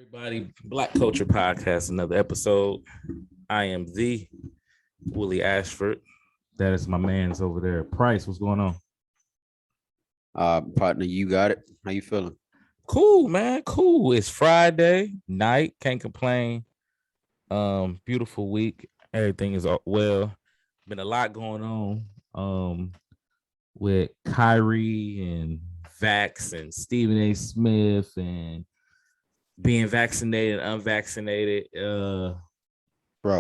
Everybody, Black Culture Podcast, another episode. I am the Willie Ashford. That is my man's over there. Price, what's going on? Partner, you got it. How you feeling? Cool, man. Cool. It's Friday night. Can't complain. Beautiful week. Everything is well. Been a lot going on. With Kyrie and Vax and Stephen A. Smith and being vaccinated, unvaccinated. Bro,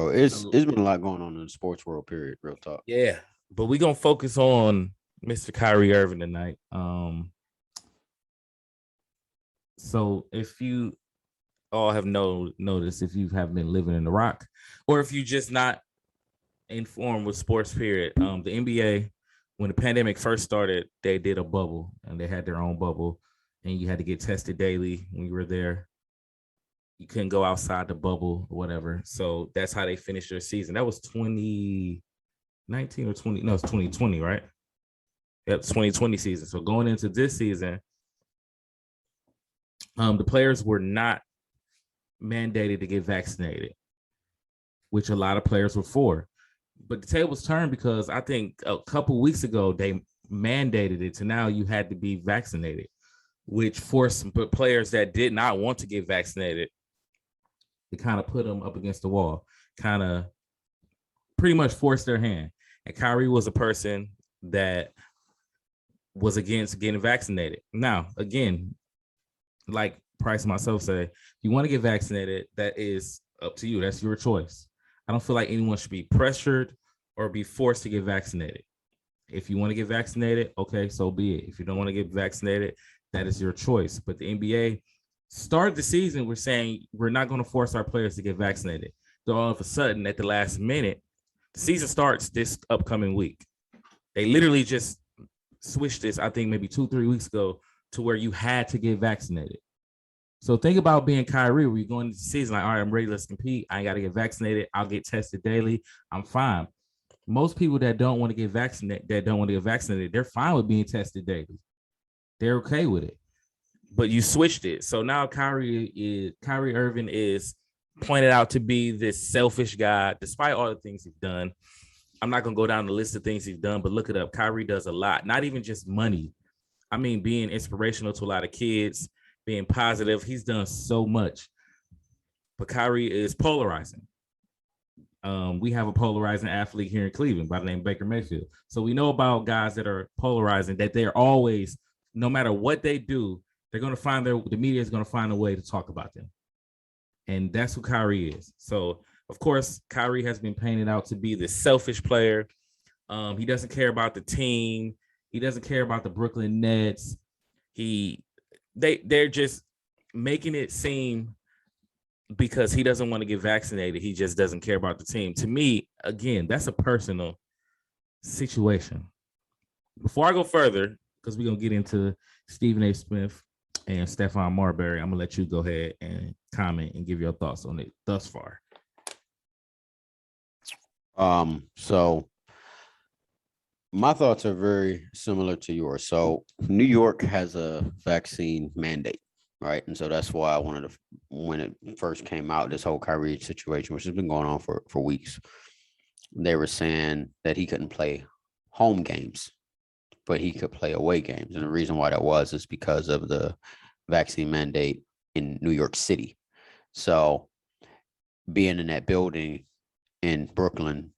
it's been a lot going on in the sports world, period. Real talk. Yeah, but we're gonna focus on Mr. Kyrie Irving tonight. So if you all have noticed, if you have been living in the rock, or if you just not informed with sports, period, the NBA, when the pandemic first started, they did a bubble and they had their own bubble, and you had to get tested daily when you were there. You couldn't go outside the bubble or whatever. So that's how they finished their season. That was 2019 or 20. No, it's 2020, right? Yep, 2020 season. So going into this season, the players were not mandated to get vaccinated, which a lot of players were for. But the tables turned because I think a couple weeks ago they mandated it to now you had to be vaccinated, which forced players that did not want to get vaccinated. It kind of put them up against the wall, kind of pretty much forced their hand. And Kyrie was a person that was against getting vaccinated. Now, again, like Price and myself say, if you want to get vaccinated, that is up to you. That's your choice. I don't feel like anyone should be pressured or be forced to get vaccinated. If you want to get vaccinated, okay, so be it. If you don't want to get vaccinated, that is your choice. But the NBA started the season, we're saying we're not going to force our players to get vaccinated. So all of a sudden, at the last minute, the season starts this upcoming week. They literally just switched this, I think maybe 2-3 weeks ago, to where you had to get vaccinated. So think about being Kyrie, where you're going into the season like, all right, I'm ready, let's compete. I ain't got to get vaccinated. I'll get tested daily. I'm fine. Most people that don't want to get vaccinated, they're fine with being tested daily. They're okay with it. But you switched it. So now Kyrie Irving is pointed out to be this selfish guy, despite all the things he's done. I'm not going to go down the list of things he's done, but look it up. Kyrie does a lot, not even just money. I mean, being inspirational to a lot of kids, being positive. He's done so much. But Kyrie is polarizing. We have a polarizing athlete here in Cleveland by the name of Baker Mayfield. So we know about guys that are polarizing, that they're always, no matter what they do, they're going to find the media is going to find a way to talk about them. And that's who Kyrie is. So, of course, Kyrie has been painted out to be the selfish player. He doesn't care about the team. He doesn't care about the Brooklyn Nets. They're just making it seem because he doesn't want to get vaccinated. He just doesn't care about the team. To me, again, that's a personal situation. Before I go further, because we're going to get into Stephen A. Smith and Stephon Marbury, I'm going to let you go ahead and comment and give your thoughts on it thus far. So my thoughts are very similar to yours. So New York has a vaccine mandate, right? And so that's why I wanted to, when it first came out, this whole Kyrie situation, which has been going on for weeks, they were saying that he couldn't play home games, but he could play away games. And the reason why that was is because of the vaccine mandate in New York City. So being in that building in Brooklyn,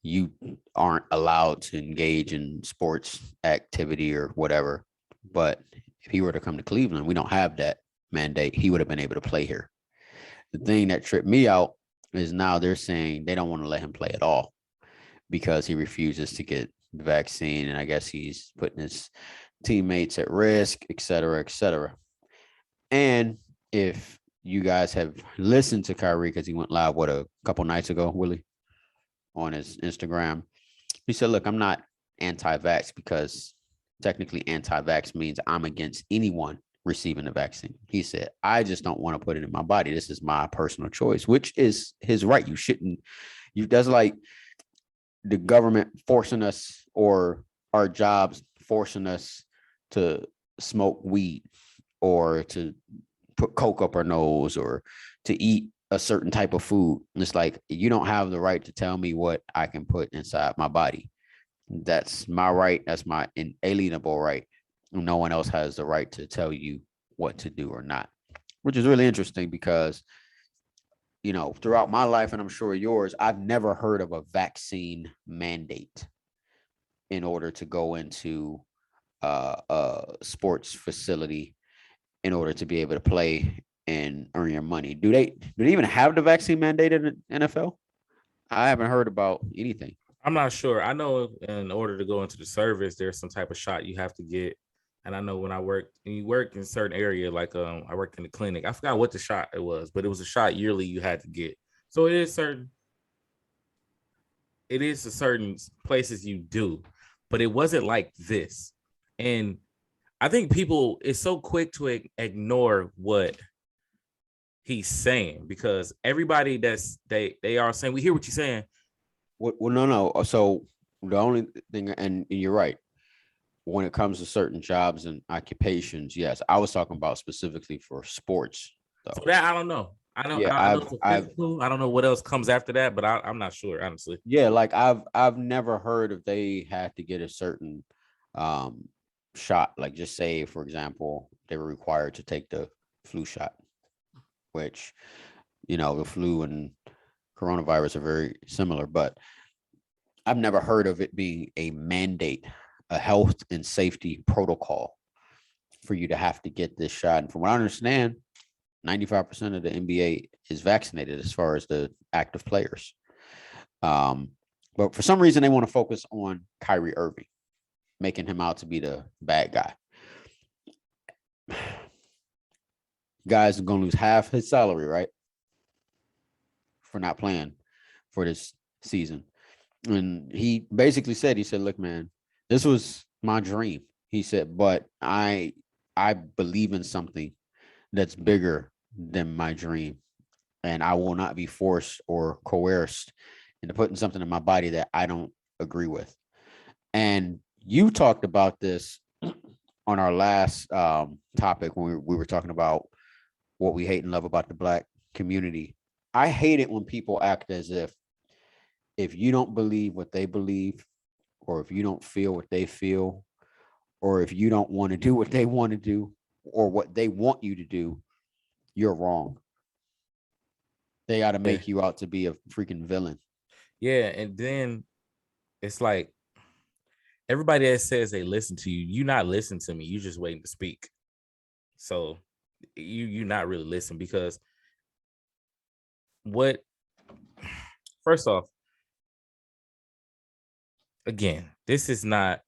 you aren't allowed to engage in sports activity or whatever. But if he were to come to Cleveland, we don't have that mandate. He would have been able to play here. The thing that tripped me out is now they're saying they don't want to let him play at all because he refuses to get the vaccine. And I guess he's putting his teammates at risk, et cetera, et cetera. And if you guys have listened to Kyrie, because he went live, a couple nights ago, Willie, on his Instagram, he said, look, I'm not anti-vax because technically anti-vax means I'm against anyone receiving the vaccine. He said, I just don't want to put it in my body. This is my personal choice, which is his right. You shouldn't. That's like the government forcing us or our jobs forcing us to smoke weed or to put Coke up our nose or to eat a certain type of food. And it's like, you don't have the right to tell me what I can put inside my body. That's my right. That's my inalienable right. No one else has the right to tell you what to do or not, which is really interesting because, throughout my life, and I'm sure yours, I've never heard of a vaccine mandate in order to go into a sports facility in order to be able to play and earn your money. Do they even have the vaccine mandate in the NFL? I haven't heard about anything. I'm not sure. I know in order to go into the service, there's some type of shot you have to get. And I know when you work in a certain area, like I worked in the clinic. I forgot what the shot it was, but it was a shot yearly you had to get. So it is a certain places you do, but it wasn't like this. And I think people is so quick to ignore what he's saying because everybody they are saying, we hear what you're saying. Well, no. So the only thing, and you're right, when it comes to certain jobs and occupations, yes, I was talking about specifically for sports. So that I don't know. I don't. Yeah, I know for physical. I don't know what else comes after that, but I'm not sure honestly. Yeah, like I've never heard if they had to get a certain shot. Like just say, for example, they were required to take the flu shot, which the flu and coronavirus are very similar, but I've never heard of it being a mandate, a health and safety protocol for you to have to get this shot. And from what I understand, 95% of the NBA is vaccinated as far as the active players. But for some reason, they want to focus on Kyrie Irving, making him out to be the bad guy. Guys are going to lose half his salary, right? For not playing for this season. And he basically said, look, man, this was my dream. He said, but I believe in something that's bigger than my dream. And I will not be forced or coerced into putting something in my body that I don't agree with. And you talked about this on our last topic when we were talking about what we hate and love about the Black community. I hate it when people act as if you don't believe what they believe, or if you don't feel what they feel, or if you don't want to do what they want to do, or what they want you to do, you're wrong. They ought to make you out to be a freaking villain. Yeah, and then it's like everybody that says they listen to you, you not listen to me. You just waiting to speak. So you not really listen because first off, again, this is not,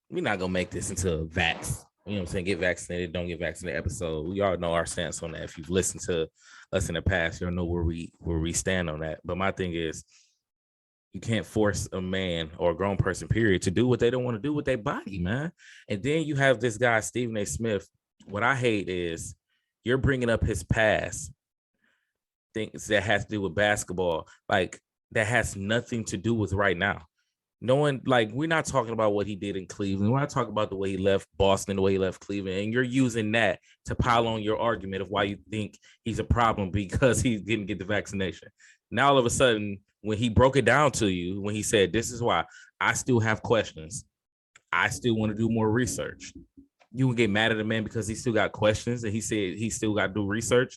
we're not gonna make this into a vax. You know what I'm saying? Get vaccinated, don't get vaccinated episode. We all know our stance on that. If you've listened to us in the past, you'll know where we stand on that. But my thing is, you can't force a man or a grown person, period, to do what they don't want to do with their body, man. And then you have this guy, Stephen A. Smith. What I hate is you're bringing up his past, things that has to do with basketball, like that has nothing to do with right now. No one, like, we're not talking about what he did in Cleveland. We're not talking about the way he left Boston, the way he left Cleveland. And you're using that to pile on your argument of why you think he's a problem because he didn't get the vaccination. Now, all of a sudden, when he broke it down to you, when he said, this is why I still have questions, I still want to do more research. You can get mad at the man because he still got questions and he said he still got to do research.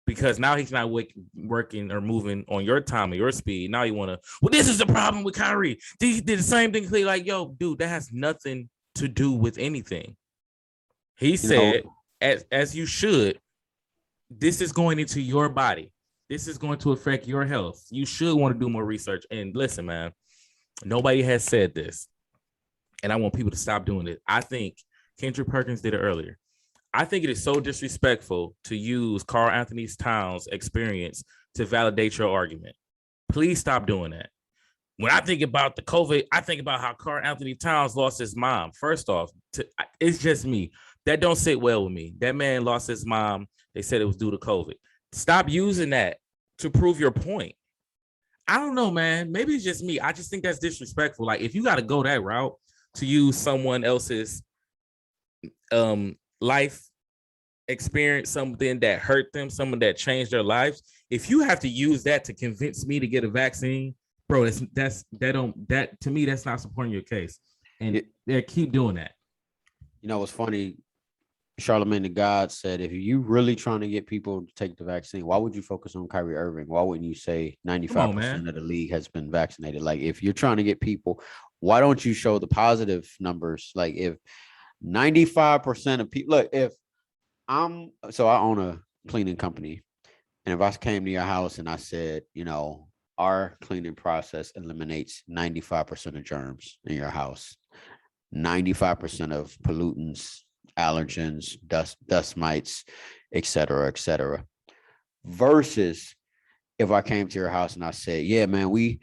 Because now he's not working or moving on your time or your speed. Now you want to, well, this is the problem with Kyrie. He did the same thing. Like, yo, dude, that has nothing to do with anything. He said, as you should, this is going into your body. This is going to affect your health. You should want to do more research. And listen, man, nobody has said this. And I want people to stop doing it. I think Kendrick Perkins did it earlier. I think it is so disrespectful to use Karl Anthony Towns' experience to validate your argument. Please stop doing that. When I think about the COVID, I think about how Karl Anthony Towns lost his mom. First off, it's just me. That don't sit well with me. That man lost his mom. They said it was due to COVID. Stop using that to prove your point. I don't know, man. Maybe it's just me. I just think that's disrespectful. Like, if you got to go that route to use someone else's life experienced something that hurt them, someone that changed their lives, if you have to use that to convince me to get a vaccine, bro, that to me, that's not supporting your case. And they keep doing that. You know, it's funny. Charlemagne the God said, if you really trying to get people to take the vaccine, why would you focus on Kyrie Irving? Why wouldn't you say 95% of the league has been vaccinated? Like, if you're trying to get people, why don't you show the positive numbers? Like, if 95% of people, look, if I own a cleaning company, and if I came to your house and I said, you know, our cleaning process eliminates 95% of germs in your house, 95% of pollutants, allergens, dust mites, et cetera, versus if I came to your house and I said, yeah, man, we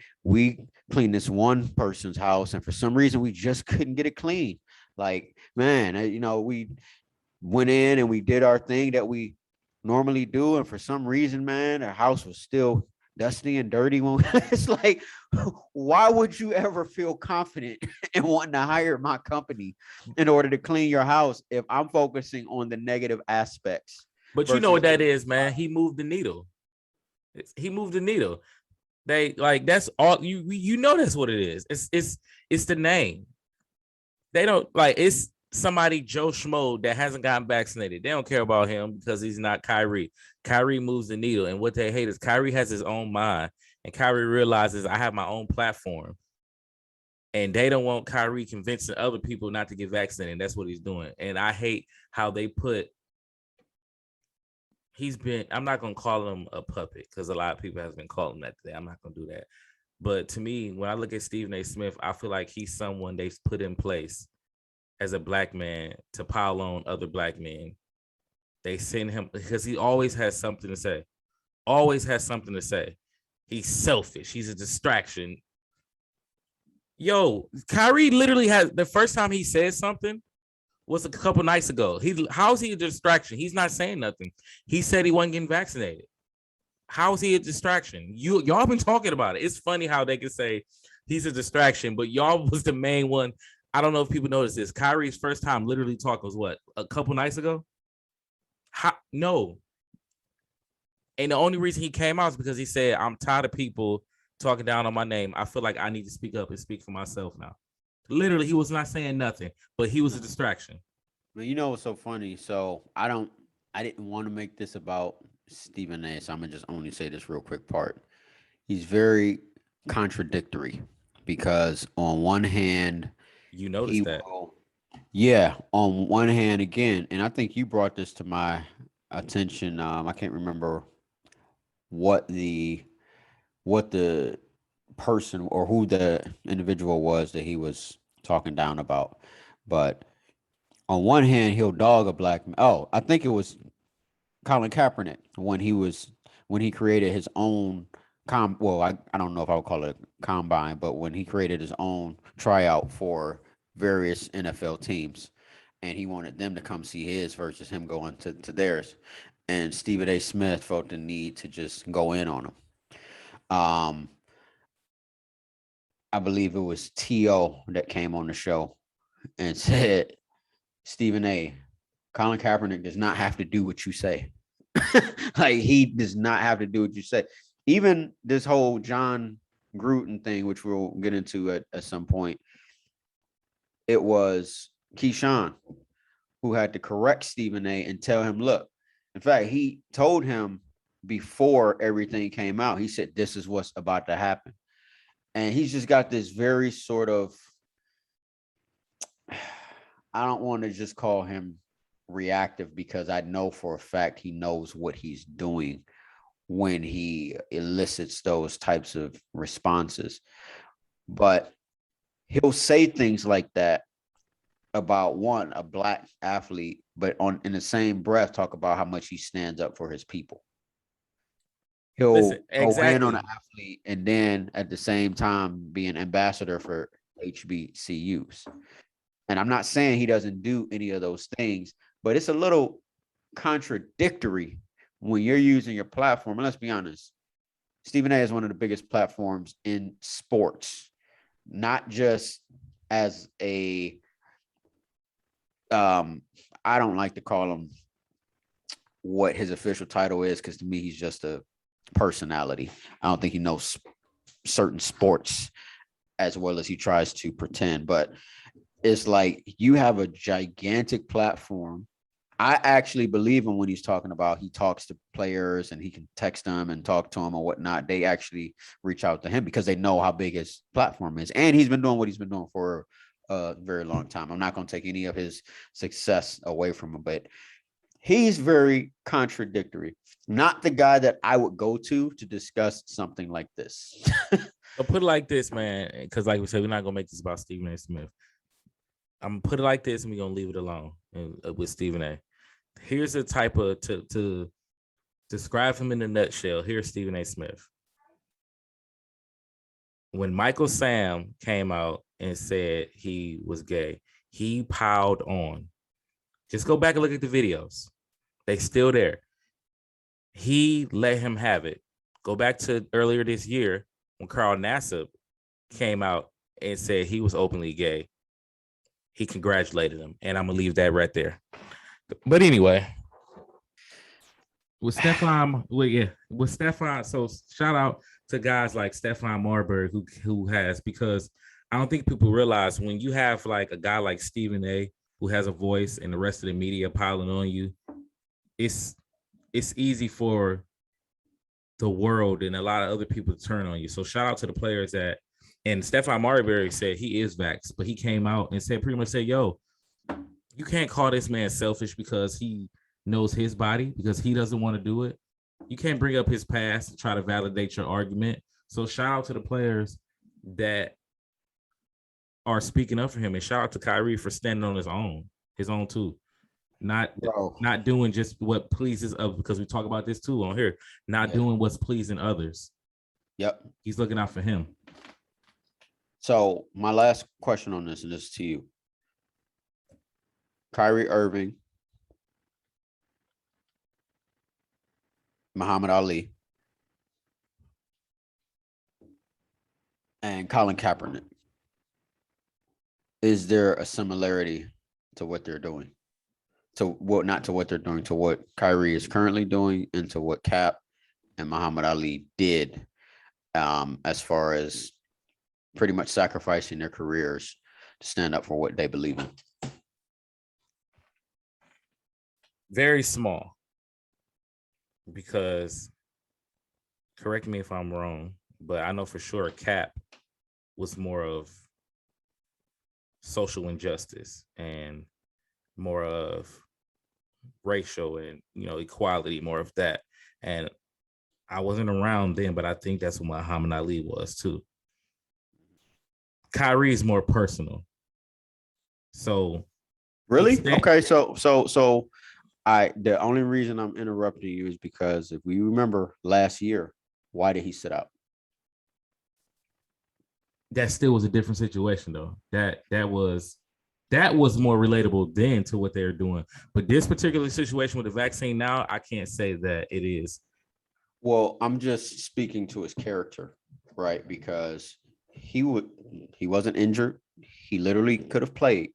cleaned this one person's house and for some reason we just couldn't get it clean. Like, man, you know, we went in and we did our thing that we normally do, and for some reason, man, our house was still dusty and dirty. When it's like, why would you ever feel confident in wanting to hire my company in order to clean your house if I'm focusing on the negative aspects? But you know what that is, man. He moved the needle. He moved the needle. They like that's all you know. That's what it is. It's the name. They don't like it's somebody Joe Schmo that hasn't gotten vaccinated. They don't care about him because he's not Kyrie. Kyrie moves the needle, and what they hate is Kyrie has his own mind, and Kyrie realizes I have my own platform, and they don't want Kyrie convincing other people not to get vaccinated. That's what he's doing, and I hate how they put. I'm not gonna call him a puppet because a lot of people have been calling him that today. I'm not gonna do that. But to me, when I look at Stephen A. Smith, I feel like he's someone they've put in place as a black man to pile on other black men. They send him because he always has something to say. Always has something to say. He's selfish. He's a distraction. Yo, Kyrie literally has the first time he said something was a couple nights ago. How's he a distraction? He's not saying nothing. He said he wasn't getting vaccinated. How is he a distraction? Y'all been talking about it. It's funny how they can say he's a distraction, but y'all was the main one. I don't know if people notice this. Kyrie's first time literally talking was what, a couple nights ago? No. And the only reason he came out is because he said, I'm tired of people talking down on my name. I feel like I need to speak up and speak for myself now. Literally, he was not saying nothing, but he was a distraction. Well, you know what's so funny? So I didn't want to make this about Stephen A. So I'm gonna just only say this real quick part. He's very contradictory because on one hand, You noticed that. yeah, on one hand again, and I think you brought this to my attention. I can't remember what the what the person or who the individual was that he was talking down about, but on one hand, he'll dog a black man. Oh, I think it was Colin Kaepernick when he created his own I don't know if I would call it a combine, but when he created his own tryout for various NFL teams, and he wanted them to come see his versus him going to theirs. And Stephen A. Smith felt the need to just go in on him. Um, I believe it was T.O. that came on the show and said, Stephen A., Colin Kaepernick does not have to do what you say. Like, he does not have to do what you say. Even this whole John Gruden thing, which we'll get into at some point, it was Keyshawn who had to correct Stephen A. and tell him, look, in fact, he told him before everything came out, he said, this is what's about to happen. And he's just got this very sort of, I don't want to just call him reactive because I know for a fact he knows what he's doing when he elicits those types of responses. But he'll say things like that about a black athlete, but in the same breath talk about how much he stands up for his people. He'll go in on an athlete and then at the same time be an ambassador for HBCUs. And I'm not saying he doesn't do any of those things, but it's a little contradictory when you're using your platform. And let's be honest, Stephen A. is one of the biggest platforms in sports, not just as a, I don't like to call him what his official title is, because to me, he's just a personality. I don't think he knows certain sports as well as he tries to pretend, but it's like you have a gigantic platform. I actually believe him when he's talking about he talks to players and he can text them and talk to them or whatnot. They actually reach out to him because they know how big his platform is. And he's been doing what he's been doing for a very long time. I'm not going to take any of his success away from him, but he's very contradictory. Not the guy that I would go to discuss something like this. I'll put it like this, man, because like we said, we're not going to make this about Stephen A. Smith. I'm going to put it like this, and we're going to leave it alone with Stephen A. Here's a type of, to describe him in a nutshell, here's Stephen A. Smith. When Michael Sam came out and said he was gay, he piled on. Just go back and look at the videos. They still there. He let him have it. Go back to earlier this year when Carl Nassib came out and said he was openly gay. He congratulated him, and I'm going to leave that right there. But anyway, with Stephon, so shout out to guys like Stephon Marbury who has, because I don't think people realize when you have like a guy like Stephen A. who has a voice and the rest of the media piling on you, it's easy for the world and a lot of other people to turn on you. So shout out to the players and Stephon Marbury said he is vaxxed, but he came out and pretty much said, yo, you can't call this man selfish because he knows his body, because he doesn't want to do it. You can't bring up his past to try to validate your argument. So shout out to the players that are speaking up for him, and shout out to Kyrie for standing on his own too. Not doing just what pleases others, because we talk about this too on here, doing what's pleasing others. Yep. He's looking out for him. So my last question on this, and this is to you. Kyrie Irving, Muhammad Ali, and Colin Kaepernick. Is there a similarity to what they're doing? Not to what they're doing, to what Kyrie is currently doing, and to what Cap and Muhammad Ali did, as far as pretty much sacrificing their careers to stand up for what they believe in? Very small, because, correct me if I'm wrong, but I know for sure Cap was more of social injustice and more of racial and equality, more of that. And I wasn't around then, but I think that's what Muhammad Ali was too. Kyrie is more personal. So really? Okay, so the only reason I'm interrupting you is because if we remember last year, why did he sit out? That still was a different situation though. That was more relatable then to what they're doing. But this particular situation with the vaccine now, I can't say that it is. Well, I'm just speaking to his character, right? Because he wasn't injured. He literally could have played,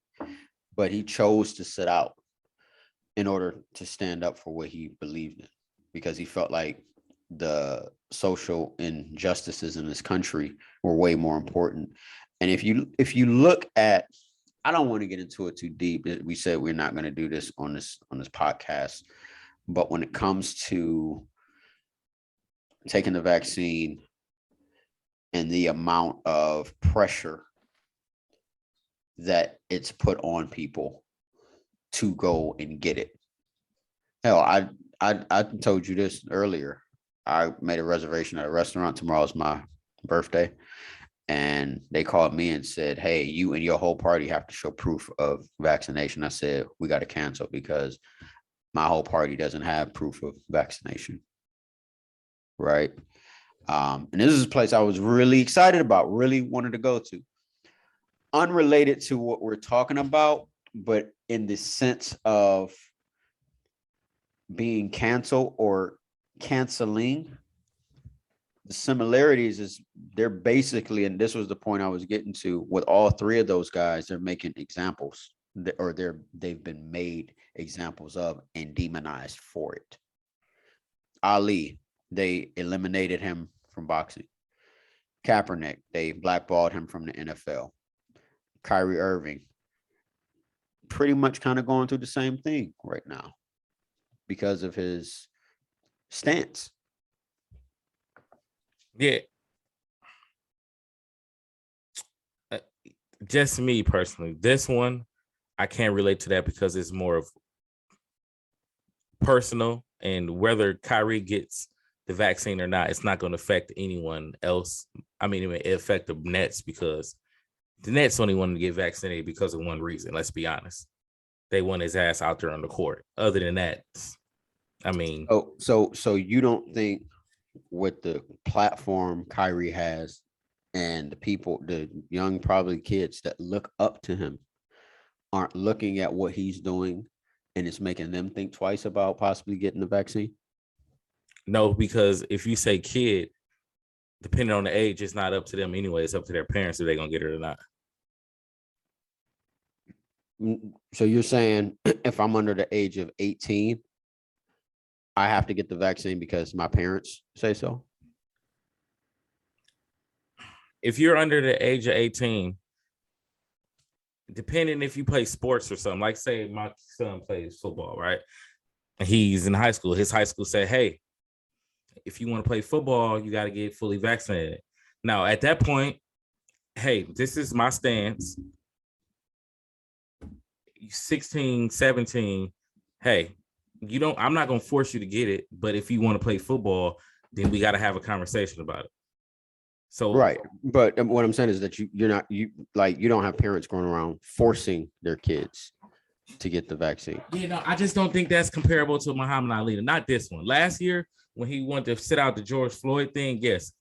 but he chose to sit out in order to stand up for what he believed in, because he felt like the social injustices in this country were way more important. And if you look at, I don't want to get into it too deep. We said we're not going to do this on this podcast, but when it comes to taking the vaccine and the amount of pressure that it's put on people to go and get it. Hell, I told you this earlier. I made a reservation at a restaurant. Tomorrow's my birthday. And they called me and said, hey, you and your whole party have to show proof of vaccination. I said, we got to cancel because my whole party doesn't have proof of vaccination. Right. And this is a place I was really excited about, really wanted to go to. Unrelated to what we're talking about, but in the sense of being canceled or canceling, the similarities is they're basically, and this was the point I was getting to, with all three of those guys, they're making examples they've been made examples of and demonized for it. Ali, they eliminated him from boxing. Kaepernick, they blackballed him from the NFL. Kyrie Irving, pretty much kind of going through the same thing right now because of his stance. Yeah. Just me personally, this one, I can't relate to that because it's more of personal, and whether Kyrie gets the vaccine or not, it's not going to affect anyone else. I mean, it may affect the Nets because the Nets only wanted to get vaccinated because of one reason. Let's be honest. They want his ass out there on the court. Other than that, I mean. So you don't think with the platform Kyrie has and the people, the young, probably kids that look up to him aren't looking at what he's doing and it's making them think twice about possibly getting the vaccine? No, because if you say kid, depending on the age, it's not up to them anyway. It's up to their parents if they're going to get it or not. So you're saying if I'm under the age of 18, I have to get the vaccine because my parents say so? If you're under the age of 18, depending if you play sports or something, like say my son plays football, right? And he's in high school. His high school said, hey, if you want to play football, you got to get fully vaccinated. Now, at that point, hey, this is my stance. 16, 17, hey, I'm not going to force you to get it, but if you want to play football, then we got to have a conversation about it. So right, but what I'm saying is that you don't have parents going around forcing their kids to get the vaccine. Yeah, no, I just don't think that's comparable to Muhammad Ali. Not this one. Last year, when he wanted to sit out the George Floyd thing, yes,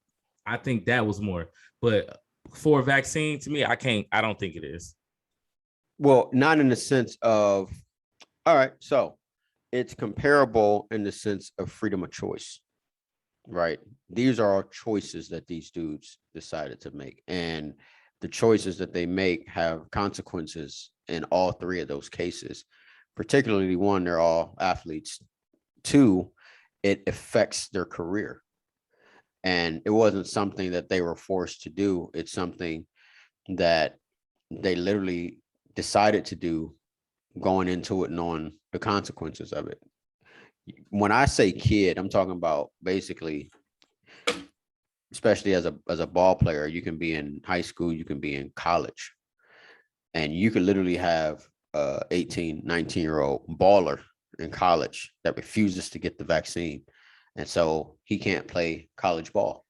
I think that was more. But for a vaccine, to me, I don't think it is. Well, not in the sense of, all right, so it's comparable in the sense of freedom of choice, right? These are choices that these dudes decided to make. And the choices that they make have consequences in all three of those cases. Particularly one, they're all athletes. Two, it affects their career. And it wasn't something that they were forced to do. It's something that they literally decided to do going into it, knowing the consequences of it. When I say kid, I'm talking about basically, especially as a ball player, you can be in high school, you can be in college, and you could literally have a 18, 19-year-old baller in college that refuses to get the vaccine. And so he can't play college ball,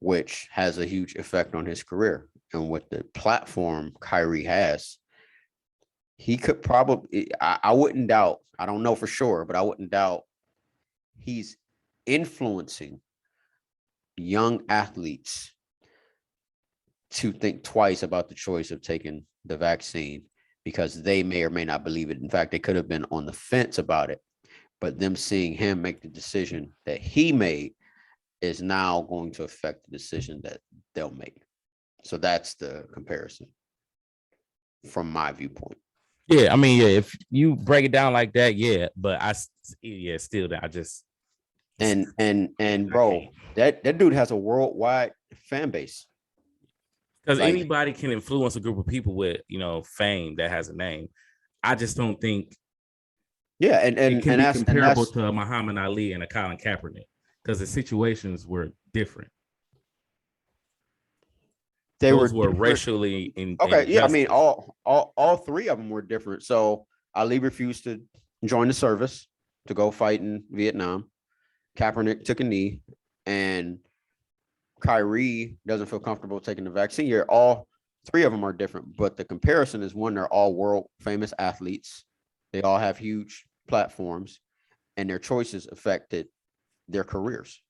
which has a huge effect on his career. And with the platform Kyrie has, he could probably, I wouldn't doubt, I don't know for sure, but I wouldn't doubt he's influencing young athletes to think twice about the choice of taking the vaccine because they may or may not believe it. In fact, they could have been on the fence about it, but them seeing him make the decision that he made is now going to affect the decision that they'll make. So that's the comparison from my viewpoint. Yeah, I mean, yeah, if you break it down like that, yeah, but still, I just and bro, that dude has a worldwide fan base. Because anybody can influence a group of people with fame that has a name. I just don't think. Yeah, and it can be comparable to Muhammad Ali and a Colin Kaepernick because the situations were different. Those were racially okay. Yeah, I mean, all three of them were different. So Ali refused to join the service to go fight in Vietnam. Kaepernick took a knee, and Kyrie doesn't feel comfortable taking the vaccine. All three of them are different, but the comparison is one, they're all world famous athletes. They all have huge platforms, and their choices affected their careers.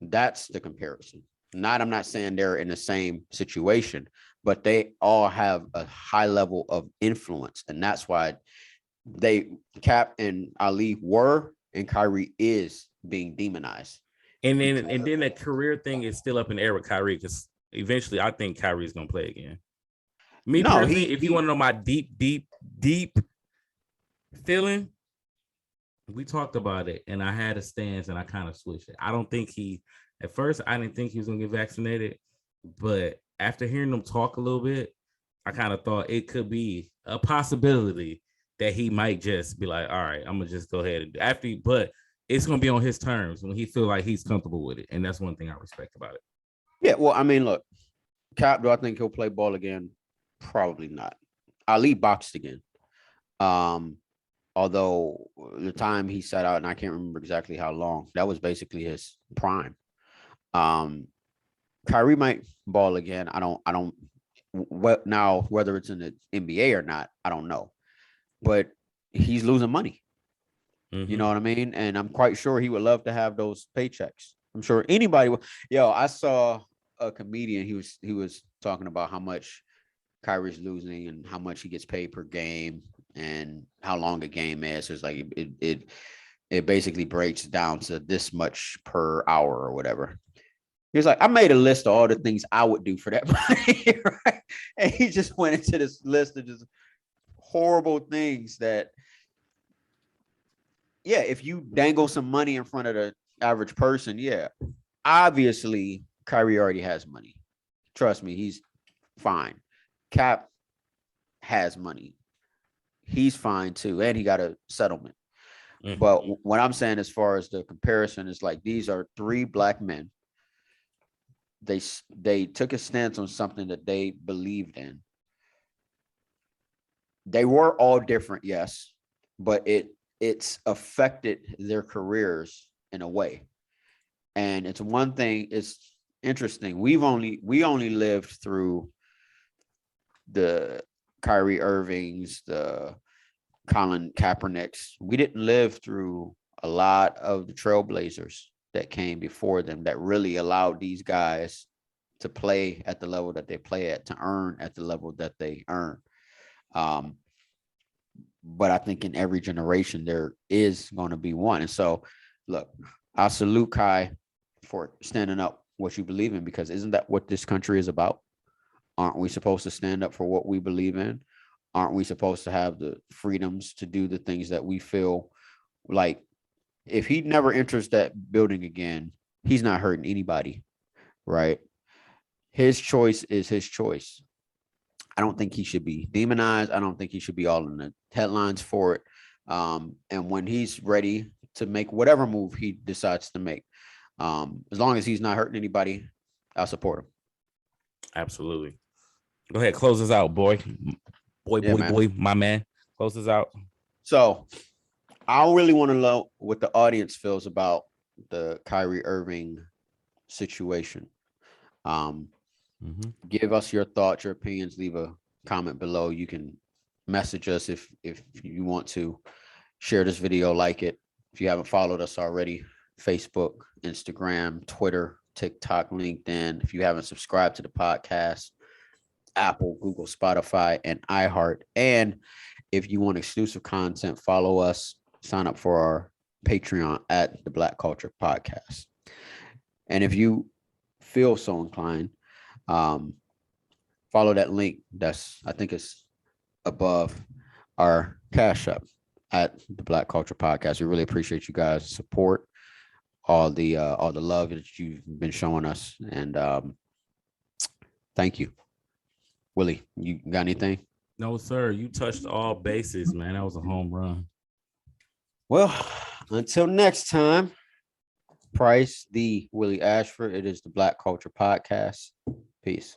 That's the comparison. I'm not saying they're in the same situation, but they all have a high level of influence. And that's why Cap and Ali were, and Kyrie is being demonized. And then the career thing is still up in the air with Kyrie because eventually I think Kyrie is going to play again. Me No, personally, if you want to know my deep feeling, we talked about it, and I had a stance, and I kind of switched it. I don't think at first, I didn't think he was going to get vaccinated, but after hearing him talk a little bit, I kind of thought it could be a possibility that he might just be like, all right, I'm going to just go ahead and but it's going to be on his terms when he feel like he's comfortable with it. And that's one thing I respect about it. Yeah, well, I mean, look, Cap, do I think he'll play ball again? Probably not. Ali boxed again. Although the time he sat out, and I can't remember exactly how long, that was basically his prime. Kyrie might ball again. I don't what now, whether it's in the NBA or not, I don't know. But he's losing money. You know what I mean? And I'm quite sure he would love to have those paychecks. I'm sure anybody would. Yo, I saw a comedian. He was talking about how much Kyrie's losing and how much he gets paid per game and how long a game is. So it's like it basically breaks down to this much per hour or whatever. He was like, I made a list of all the things I would do for that money, right? And he just went into this list of just horrible things that, yeah, if you dangle some money in front of the average person, yeah, obviously Kyrie already has money. Trust me, he's fine. Cap has money. He's fine too, and he got a settlement. But what I'm saying as far as the comparison is like these are three black men. They took a stance on something that they believed in. They were all different, yes, but it's affected their careers in a way. And it's one thing, it's interesting. We only lived through the Kyrie Irvings, the Colin Kaepernicks. We didn't live through a lot of the trailblazers that came before them that really allowed these guys to play at the level that they play at, to earn at the level that they earn. But I think in every generation there is going to be one. And so, look, I salute Kai for standing up what you believe in, because isn't that what this country is about? Aren't we supposed to stand up for what we believe in? Aren't we supposed to have the freedoms to do the things that we feel like? If he never enters that building again, he's not hurting anybody, right? His choice is his choice. I don't think he should be demonized. I don't think he should be all in the headlines for it. And when he's ready to make whatever move he decides to make, as long as he's not hurting anybody, I'll support him. Absolutely. Go ahead, close us out, boy, my man. Close us out. So I don't really want to know what the audience feels about the Kyrie Irving situation. Give us your thoughts, your opinions. Leave a comment below. You can message us if you want to share this video, like it. If you haven't followed us already, Facebook, Instagram, Twitter, TikTok, LinkedIn. If you haven't subscribed to the podcast, Apple, Google, Spotify, and iHeart. And if you want exclusive content, follow us. Sign up for our Patreon at the Black Culture Podcast. And if you feel so inclined, follow that link. I think it's above our Cash App at the Black Culture Podcast. We really appreciate you guys' support, all the love that you've been showing us, and thank you. Willie, you got anything? No, sir. You touched all bases, man. That was a home run. Well, until next time, Price, the Willie Ashford. It is the Black Culture Podcast. Peace.